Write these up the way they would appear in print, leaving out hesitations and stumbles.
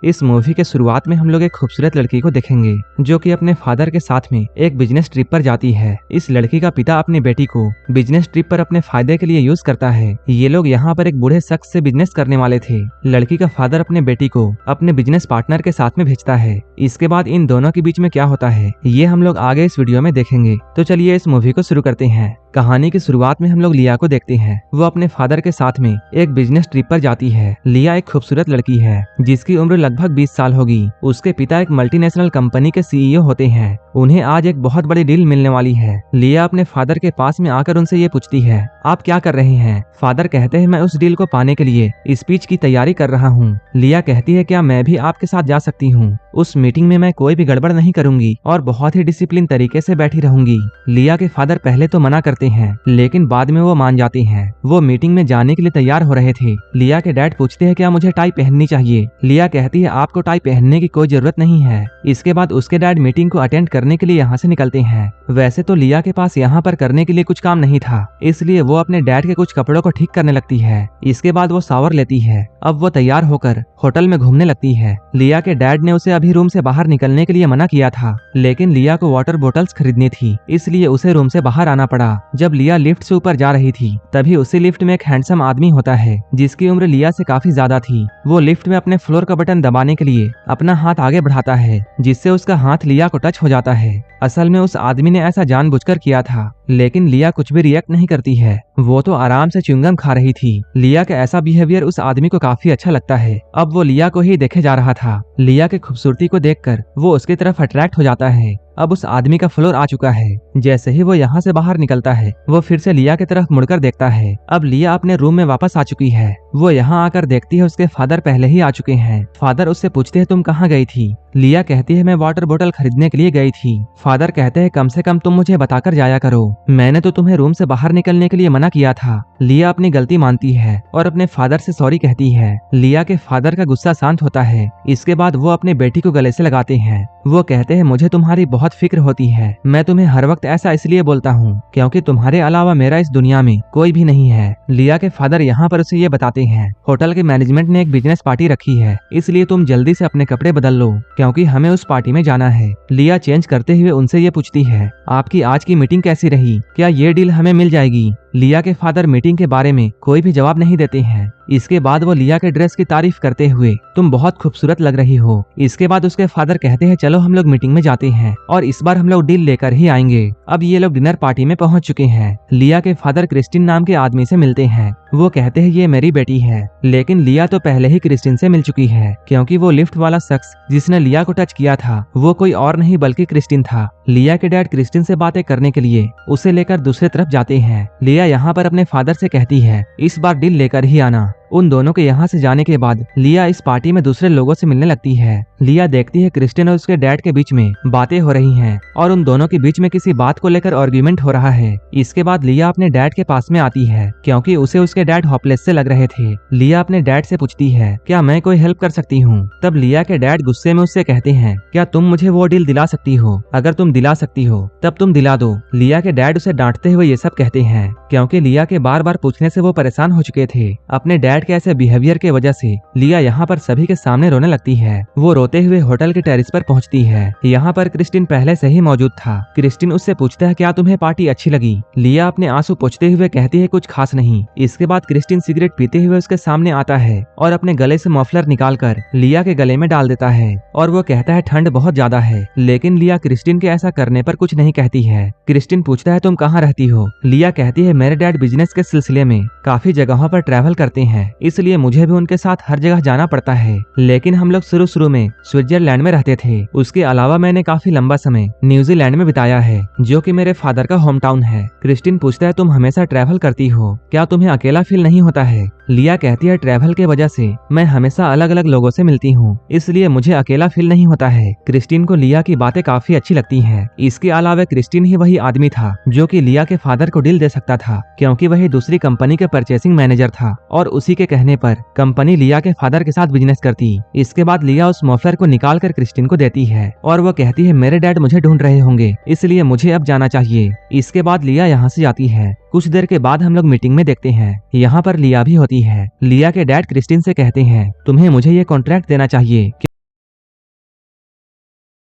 इस मूवी के शुरुआत में हम लोग एक खूबसूरत लड़की को देखेंगे जो कि अपने फादर के साथ में एक बिजनेस ट्रिप पर जाती है। इस लड़की का पिता अपनी बेटी को बिजनेस ट्रिप पर अपने फायदे के लिए यूज करता है। ये लोग यहाँ पर एक बूढ़े शख्स से बिजनेस करने वाले थे। लड़की का फादर अपने बेटी को अपने बिजनेस पार्टनर के साथ में भेजता है। इसके बाद इन दोनों के बीच में क्या होता है ये हम लोग आगे इस वीडियो में देखेंगे। तो चलिए इस मूवी को शुरू करते हैं। कहानी की शुरुआत में हम लोग लिया को देखते हैं। वो अपने फादर के साथ में एक बिजनेस ट्रिप पर जाती है। लिया एक खूबसूरत लड़की है जिसकी उम्र लगभग 20 साल होगी। उसके पिता एक मल्टीनेशनल कंपनी के सीईओ होते हैं। उन्हें आज एक बहुत बड़ी डील मिलने वाली है। लिया अपने फादर के पास में आकर उनसे ये पूछती है, आप क्या कर रहे हैं? फादर कहते हैं, मैं उस डील को पाने के लिए स्पीच की तैयारी कर रहा हूँ। लिया कहती है, क्या मैं भी आपके साथ जा सकती हूँ? उस मीटिंग में मैं कोई भी गड़बड़ नहीं करूंगी और बहुत ही डिसिप्लिन तरीके से बैठी रहूंगी। लिया के फादर पहले तो मना करते हैं लेकिन बाद में वो मान जाते हैं। वो मीटिंग में जाने के लिए तैयार हो रहे थे। लिया के डैड पूछते हैं, क्या मुझे टाई पहननी चाहिए? लिया कहती है, आपको टाई पहनने की कोई जरूरत नहीं है। इसके बाद उसके डैड मीटिंग को अटेंड करने के लिए यहाँ से निकलते हैं। वैसे तो लिया के पास यहाँ पर करने के लिए कुछ काम नहीं था, इसलिए वो अपने डैड के कुछ कपड़ों को ठीक करने लगती है। इसके बाद वो शावर लेती है। अब वो तैयार होकर होटल में घूमने लगती है। लिया के डैड ने उसे अभी रूम से बाहर निकलने के लिए मना किया था, लेकिन लिया को वाटर बोतल्स खरीदनी थी, इसलिए उसे रूम से बाहर आना पड़ा। जब लिया लिफ्ट से ऊपर जा रही थी तभी उसी लिफ्ट में एक हैंडसम आदमी होता है जिसकी उम्र लिया से काफी ज्यादा थी। वो लिफ्ट में अपने फ्लोर का बटन दबाने के लिए अपना हाथ आगे बढ़ाता है जिससे उसका हाथ लिया को टच हो जाता है। असल में उस आदमी ने ऐसा जानबूझकर किया था, लेकिन लिया कुछ भी रिएक्ट नहीं करती है। वो तो आराम से च्युइंगम खा रही थी। लिया का ऐसा बिहेवियर उस आदमी को काफी अच्छा लगता है। अब वो लिया को ही देखे जा रहा था। लिया की खूबसूरती को देखकर वो उसकी तरफ अट्रैक्ट हो जाता है। अब उस आदमी का फ्लोर आ चुका है। जैसे ही वो यहाँ से बाहर निकलता है वो फिर से लिया की तरफ मुड़कर देखता है। अब लिया अपने रूम में वापस आ चुकी है। वो यहाँ आकर देखती है उसके फादर पहले ही आ चुके हैं। फादर उससे पूछते हैं, तुम कहाँ गई थी? लिया कहती है, मैं वाटर बोतल खरीदने के लिए गई थी। फादर कहते हैं, कम से कम तुम मुझे बताकर जाया करो, मैंने तो तुम्हें रूम से बाहर निकलने के लिए मना किया था। लिया अपनी गलती मानती है और अपने फादर से सॉरी कहती है। लिया के फादर का गुस्सा शांत होता है। इसके बाद वो अपने बेटी को गले से लगाते हैं। वो कहते हैं, मुझे तुम्हारी बहुत फिक्र होती है। मैं तुम्हें हर वक्त ऐसा इसलिए बोलता हूँ क्योंकि तुम्हारे अलावा मेरा इस दुनिया में कोई भी नहीं है। लिया के फादर यहाँ पर उसे ये बताते हैं, होटल के मैनेजमेंट ने एक बिजनेस पार्टी रखी है, इसलिए तुम जल्दी से अपने कपड़े बदल लो क्योंकि हमें उस पार्टी में जाना है। लिया चेंज करते हुए उनसे ये पूछती है, आपकी आज की मीटिंग कैसी रही? क्या ये डील हमें मिल जाएगी? लिया के फादर मीटिंग के बारे में कोई भी जवाब नहीं देते हैं। इसके बाद वो लिया के ड्रेस की तारीफ करते हुए, तुम बहुत खूबसूरत लग रही हो। इसके बाद उसके फादर कहते हैं, चलो हम लोग मीटिंग में जाते हैं और इस बार हम लोग डील लेकर ही आएंगे। अब ये लोग डिनर पार्टी में पहुंच चुके हैं। लिया के फादर क्रिस्टिन नाम के आदमी से मिलते हैं। वो कहते हैं, ये मेरी बेटी है, लेकिन लिया तो पहले ही क्रिस्टिन से मिल चुकी है क्योंकि वो लिफ्ट वाला शख्स जिसने लिया को टच किया था वो कोई और नहीं बल्कि क्रिस्टिन था। लिया के डैड क्रिस्टिन से बातें करने के लिए उसे लेकर दूसरी तरफ जाते हैं। लिया यहाँ पर अपने फादर से कहती है, इस बार डील लेकर ही आना। उन दोनों के यहाँ से जाने के बाद लिया इस पार्टी में दूसरे लोगों से मिलने लगती है। लिया देखती है क्रिस्टिन और उसके डैड के बीच में बातें हो रही हैं और उन दोनों के बीच में किसी बात को लेकर आर्गुमेंट हो रहा है। इसके बाद लिया अपने डैड के पास में आती है क्योंकि उसे उसके डैड होपलेस से लग रहे थे। लिया अपने डैड से पूछती है, क्या मैं कोई हेल्प कर सकती हूँ? तब लिया के डैड गुस्से में उससे कहते हैं, क्या तुम मुझे वो डील दिला सकती हो? अगर तुम दिला सकती हो तब तुम दिला दो। लिया के डैड उसे डांटते हुए ये सब कहते हैं क्योंकि लिया के बार बार पूछने से वो परेशान हो चुके थे। अपने डैड के ऐसे बिहेवियर की वजह से लिया यहाँ पर सभी के सामने रोने लगती है। वो रोते हुए होटल के टेरेस पर पहुँचती है। यहाँ पर क्रिस्टिन पहले से ही मौजूद था। क्रिस्टिन उससे पूछता है, क्या तुम्हें पार्टी अच्छी लगी? लिया अपने आंसू पोंछते हुए कहती है, कुछ खास नहीं। इसके बाद क्रिस्टिन सिगरेट पीते हुए उसके सामने आता है और अपने गले से मफलर निकालकर लिया के गले में डाल देता है और वो कहता है, ठंड बहुत ज्यादा है। लेकिन लिया क्रिस्टिन के ऐसा करने पर कुछ नहीं कहती है। क्रिस्टिन पूछता है, तुम कहाँ रहती हो? लिया कहती है, मेरे डैड बिजनेस के सिलसिले में काफी जगहों पर ट्रैवल करते हैं, इसलिए मुझे भी उनके साथ हर जगह जाना पड़ता है। लेकिन हम लोग शुरू में स्विट्जरलैंड में रहते थे। उसके अलावा मैंने काफी लंबा समय न्यूजीलैंड में बिताया है जो कि मेरे फादर का होम टाउन है। क्रिस्टिन पूछता है, तुम हमेशा ट्रैवल करती हो, क्या तुम्हें अकेला फील नहीं होता है? लिया कहती है, ट्रैवल के वजह से मैं हमेशा अलग अलग लोगों से मिलती हूँ, इसलिए मुझे अकेला फील नहीं होता है। क्रिस्टिन को लिया की बातें काफी अच्छी लगती हैं। इसके अलावा क्रिस्टिन ही वही आदमी था जो कि लिया के फादर को डील दे सकता था क्योंकि वही दूसरी कंपनी के परचेसिंग मैनेजर था और उसी के कहने पर कंपनी लिया के फादर के साथ बिजनेस करती। इसके बाद लिया उस मफलर को निकाल कर क्रिस्टिन को देती है और वो कहती है, मेरे डैड मुझे ढूंढ रहे होंगे, इसलिए मुझे अब जाना चाहिए। इसके बाद लिया यहाँ से जाती है। कुछ देर के बाद हम लोग मीटिंग में देखते हैं, यहाँ पर लिया भी होती है। लिया के डैड क्रिस्टिन से कहते हैं, तुम्हें मुझे ये कॉन्ट्रैक्ट देना चाहिए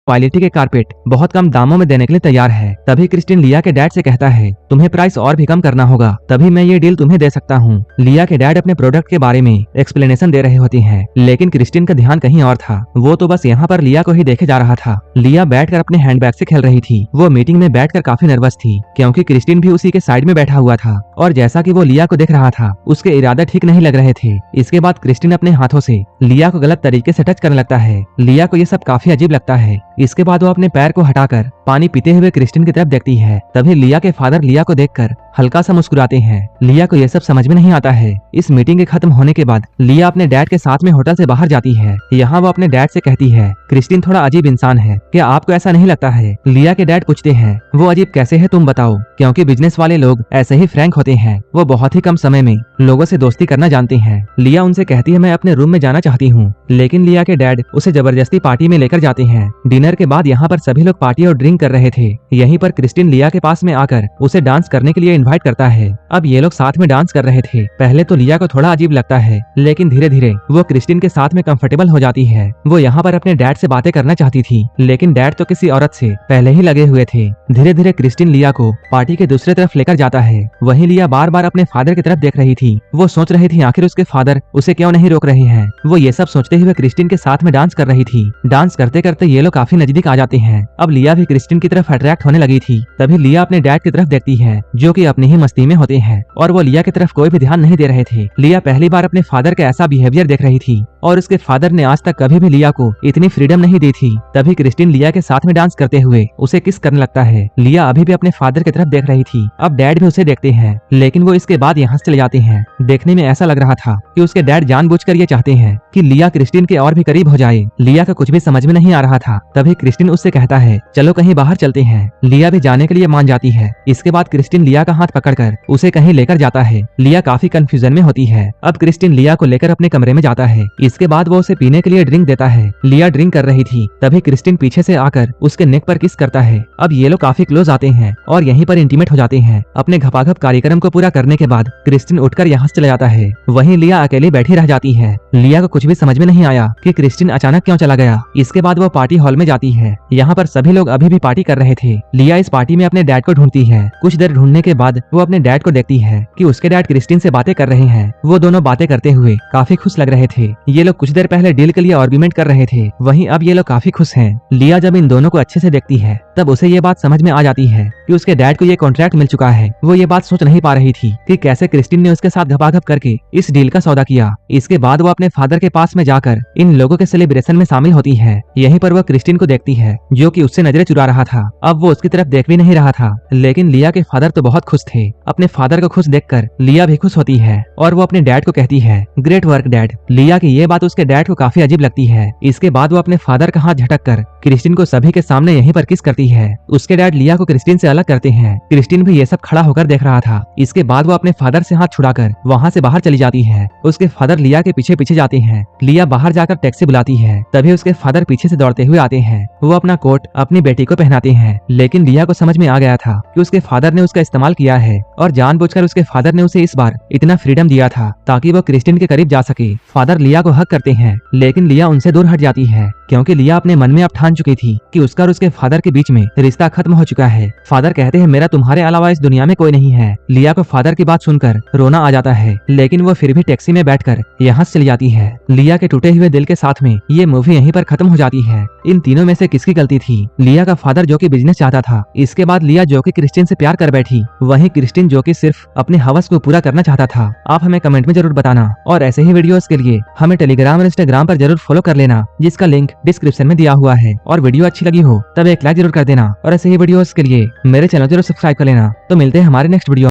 क्वालिटी के कारपेट बहुत कम दामों में देने के लिए तैयार है। तभी क्रिस्टिन लिया के डैड से कहता है तुम्हें प्राइस और भी कम करना होगा, तभी मैं ये डील तुम्हें दे सकता हूँ। लिया के डैड अपने प्रोडक्ट के बारे में एक्सप्लेनेशन दे रहे होती हैं, लेकिन क्रिस्टिन का ध्यान कहीं और था। वो तो बस यहाँ पर लिया को ही देखे जा रहा था। लिया बैठकर अपने हैंडबैग से खेल रही थी। वो मीटिंग में बैठकर काफी नर्वस थी, क्योंकि क्रिस्टिन भी उसी के साइड में बैठा हुआ था और जैसा कि वो लिया को देख रहा था उसके इरादे ठीक नहीं लग रहे थे। इसके बाद क्रिस्टिन अपने हाथों से लिया को गलत तरीके से टच करने लगता है। लिया को ये सब काफी अजीब लगता है। इसके बाद वो अपने पैर को हटाकर पानी पीते हुए क्रिस्टिन की तरफ देखती है। तभी लिया के फादर लिया को देखकर हल्का सा मुस्कुराते हैं। लिया को ये सब समझ में नहीं आता है। इस मीटिंग के खत्म होने के बाद लिया अपने डैड के साथ में होटल से बाहर जाती है। यहाँ वो अपने डैड से कहती है क्रिस्टिन थोड़ा अजीब इंसान है, क्या आपको ऐसा नहीं लगता है? लिया के डैड पूछते हैं वो अजीब कैसे है तुम बताओ, क्योंकि बिजनेस वाले लोग ऐसे ही फ्रैंक होते हैं। वो बहुत ही कम समय में लोगों से दोस्ती करना जानते हैं। लिया उनसे कहती है मैं अपने रूम में जाना चाहती हूँ, लेकिन लिया के डैड उसे जबरदस्ती पार्टी में लेकर जाते हैं। डिनर के बाद यहाँ पर सभी लोग पार्टी और ड्रिंक कर रहे थे। यहीं पर क्रिस्टिन लिया के पास में आकर उसे डांस करने के लिए इन्वाइट करता है। अब ये लोग साथ में डांस कर रहे थे। पहले तो लिया को थोड़ा अजीब लगता है, लेकिन धीरे धीरे वो क्रिस्टिन के साथ में कंफर्टेबल हो जाती है। वो यहाँ पर अपने डैड से बातें करना चाहती थी, लेकिन डैड तो किसी औरत से पहले ही लगे हुए थे। धीरे धीरे क्रिस्टिन लिया को पार्टी के दूसरे तरफ लेकर जाता है। वहीं लिया बार बार अपने फादर की तरफ देख रही थी। वो सोच रही थी आखिर उसके फादर उसे क्यों नहीं रोक रहे हैं। वो ये सब सोचते हुए क्रिस्टिन के साथ में डांस कर रही थी। डांस करते करते ये लोग काफी नजदीक आ जाते हैं। अब लिया भी क्रिस्टिन की तरफ अट्रैक्ट होने लगी थी। तभी लिया अपने डैड की तरफ देखती है, जो कि अपनी ही मस्ती में होते हैं और वो लिया की तरफ कोई भी ध्यान नहीं दे रहे थे। लिया पहली बार अपने फादर का ऐसा बिहेवियर देख रही थी और उसके फादर ने आज तक कभी भी लिया को इतनी फ्रीडम नहीं दी थी। तभी क्रिस्टिन लिया के साथ में डांस करते हुए उसे किस करने लगता है। लिया अभी भी अपने फादर की तरफ देख रही थी। अब डैड भी उसे देखते हैं, लेकिन वो इसके बाद यहाँ से चले जाते हैं। देखने में ऐसा लग रहा था कि उसके डैड जानबूझकर ये चाहते हैं कि लिया क्रिस्टिन के और भी करीब हो जाए। लिया का कुछ भी समझ में नहीं आ रहा था। तभी क्रिस्टिन उससे कहता है चलो कहीं बाहर चलते हैं। लिया भी जाने के लिए मान जाती है। इसके बाद क्रिस्टिन लिया का हाथ पकड़कर उसे कहीं लेकर जाता है। लिया काफी कंफ्यूजन में होती है। अब क्रिस्टिन लिया को लेकर अपने कमरे में जाता है। इसके बाद वो उसे पीने के लिए ड्रिंक देता है। लिया ड्रिंक कर रही थी। तभी क्रिस्टिन पीछे से आकर उसके नेक पर किस करता है। अब ये लोग काफी क्लोज आते हैं और यहीं पर इंटीमेट हो जाते हैं। अपने घपाघप कार्यक्रम को पूरा करने के बाद क्रिस्टिन उठकर यहाँ से चला जाता है। वहीं लिया अकेली बैठी रह जाती है। लिया को कुछ भी समझ में नहीं आया कि क्रिस्टिन अचानक क्यों चला गया। इसके बाद वो पार्टी हॉल में जाती है। यहाँ पर सभी लोग अभी भी पार्टी कर रहे थे। लिया इस पार्टी में अपने डैड को ढूंढती है। कुछ देर ढूंढने के बाद वो अपने डैड को देखती है कि उसके डैड क्रिस्टिन से बातें कर रहे हैं। वो दोनों बातें करते हुए काफी खुश लग रहे थे। ये लोग कुछ देर पहले डील के लिए आर्गुमेंट कर रहे थे, वहीं अब ये लोग काफी खुश हैं। लिया जब इन दोनों को अच्छे से देखती है तब उसे ये बात समझ में आ जाती है कि उसके डैड को ये कॉन्ट्रैक्ट मिल चुका है। वो ये बात सोच नहीं पा रही थी कि कैसे क्रिस्टिन ने उसके साथ घपाघप करके इस डील का सौदा किया। इसके बाद वो अपने फादर के पास में जाकर इन लोगों के सेलिब्रेशन में शामिल होती है। यहीं पर वो क्रिस्टिन को देखती है, जो कि उससे नजरें चुरा रहा था। अब वो उसकी तरफ देख भी नहीं रहा था, लेकिन लिया के फादर तो बहुत खुश थे। अपने फादर को खुश देखकर लिया भी खुश होती है और वो अपने डैड को कहती है ग्रेट वर्क डैड। लिया की ये बात उसके डैड को काफी अजीब लगती है। इसके बाद वो अपने फादर का हाथ झटक कर क्रिस्टिन को सभी के सामने यहीं पर किस करती है। उसके डैड लिया को क्रिस्टिन से अलग करते हैं। क्रिस्टिन भी ये सब खड़ा होकर देख रहा था। इसके बाद वो अपने फादर से हाथ छुड़ाकर वहाँ से बाहर चली जाती है। उसके फादर लिया के पीछे पीछे जाते हैं। लिया बाहर जाकर टैक्सी बुलाती है। तभी उसके फादर पीछे से दौड़ते हुए आते हैं। वो अपना कोट अपनी बेटी को पहनाते हैं, लेकिन लिया को समझ में आ गया था कि उसके फादर ने उसका इस्तेमाल किया है और जानबूझकर उसके फादर ने उसे इस बार इतना फ्रीडम दिया था ताकि वो क्रिस्टिन के करीब जा सके। फादर लिया को हक करते हैं, लेकिन लिया उनसे दूर हट जाती है, क्योंकि लिया अपने मन में अब ठान चुकी थी कि उसका और उसके फादर के बीच में रिश्ता खत्म हो चुका है। फादर कहते हैं मेरा तुम्हारे अलावा इस दुनिया में कोई नहीं है। लिया को फादर की बात सुनकर रोना आ जाता है, लेकिन वो फिर भी टैक्सी में बैठकर यहाँ से चली जाती है। लिया के टूटे हुए दिल के साथ में ये मूवी यहीं पर खत्म हो जाती है। इन तीनों में से किसकी गलती थी? लिया का फादर जो कि बिजनेस चाहता था, इसके बाद लिया जो कि क्रिस्टिन से प्यार कर बैठी, वहीं क्रिस्टिन जो कि सिर्फ अपने हवस को पूरा करना चाहता था। आप हमें कमेंट में जरूर बताना और ऐसे ही वीडियोस के लिए हमें टेलीग्राम और इंस्टाग्राम पर जरूर फॉलो कर लेना, जिसका लिंक डिस्क्रिप्शन में दिया हुआ है। और वीडियो अच्छी लगी हो तब एक लाइक जरूर कर देना और ऐसे ही वीडियोस के लिए मेरे चैनल जरूर सब्सक्राइब कर लेना। तो मिलते हैं हमारे नेक्स्ट वीडियो।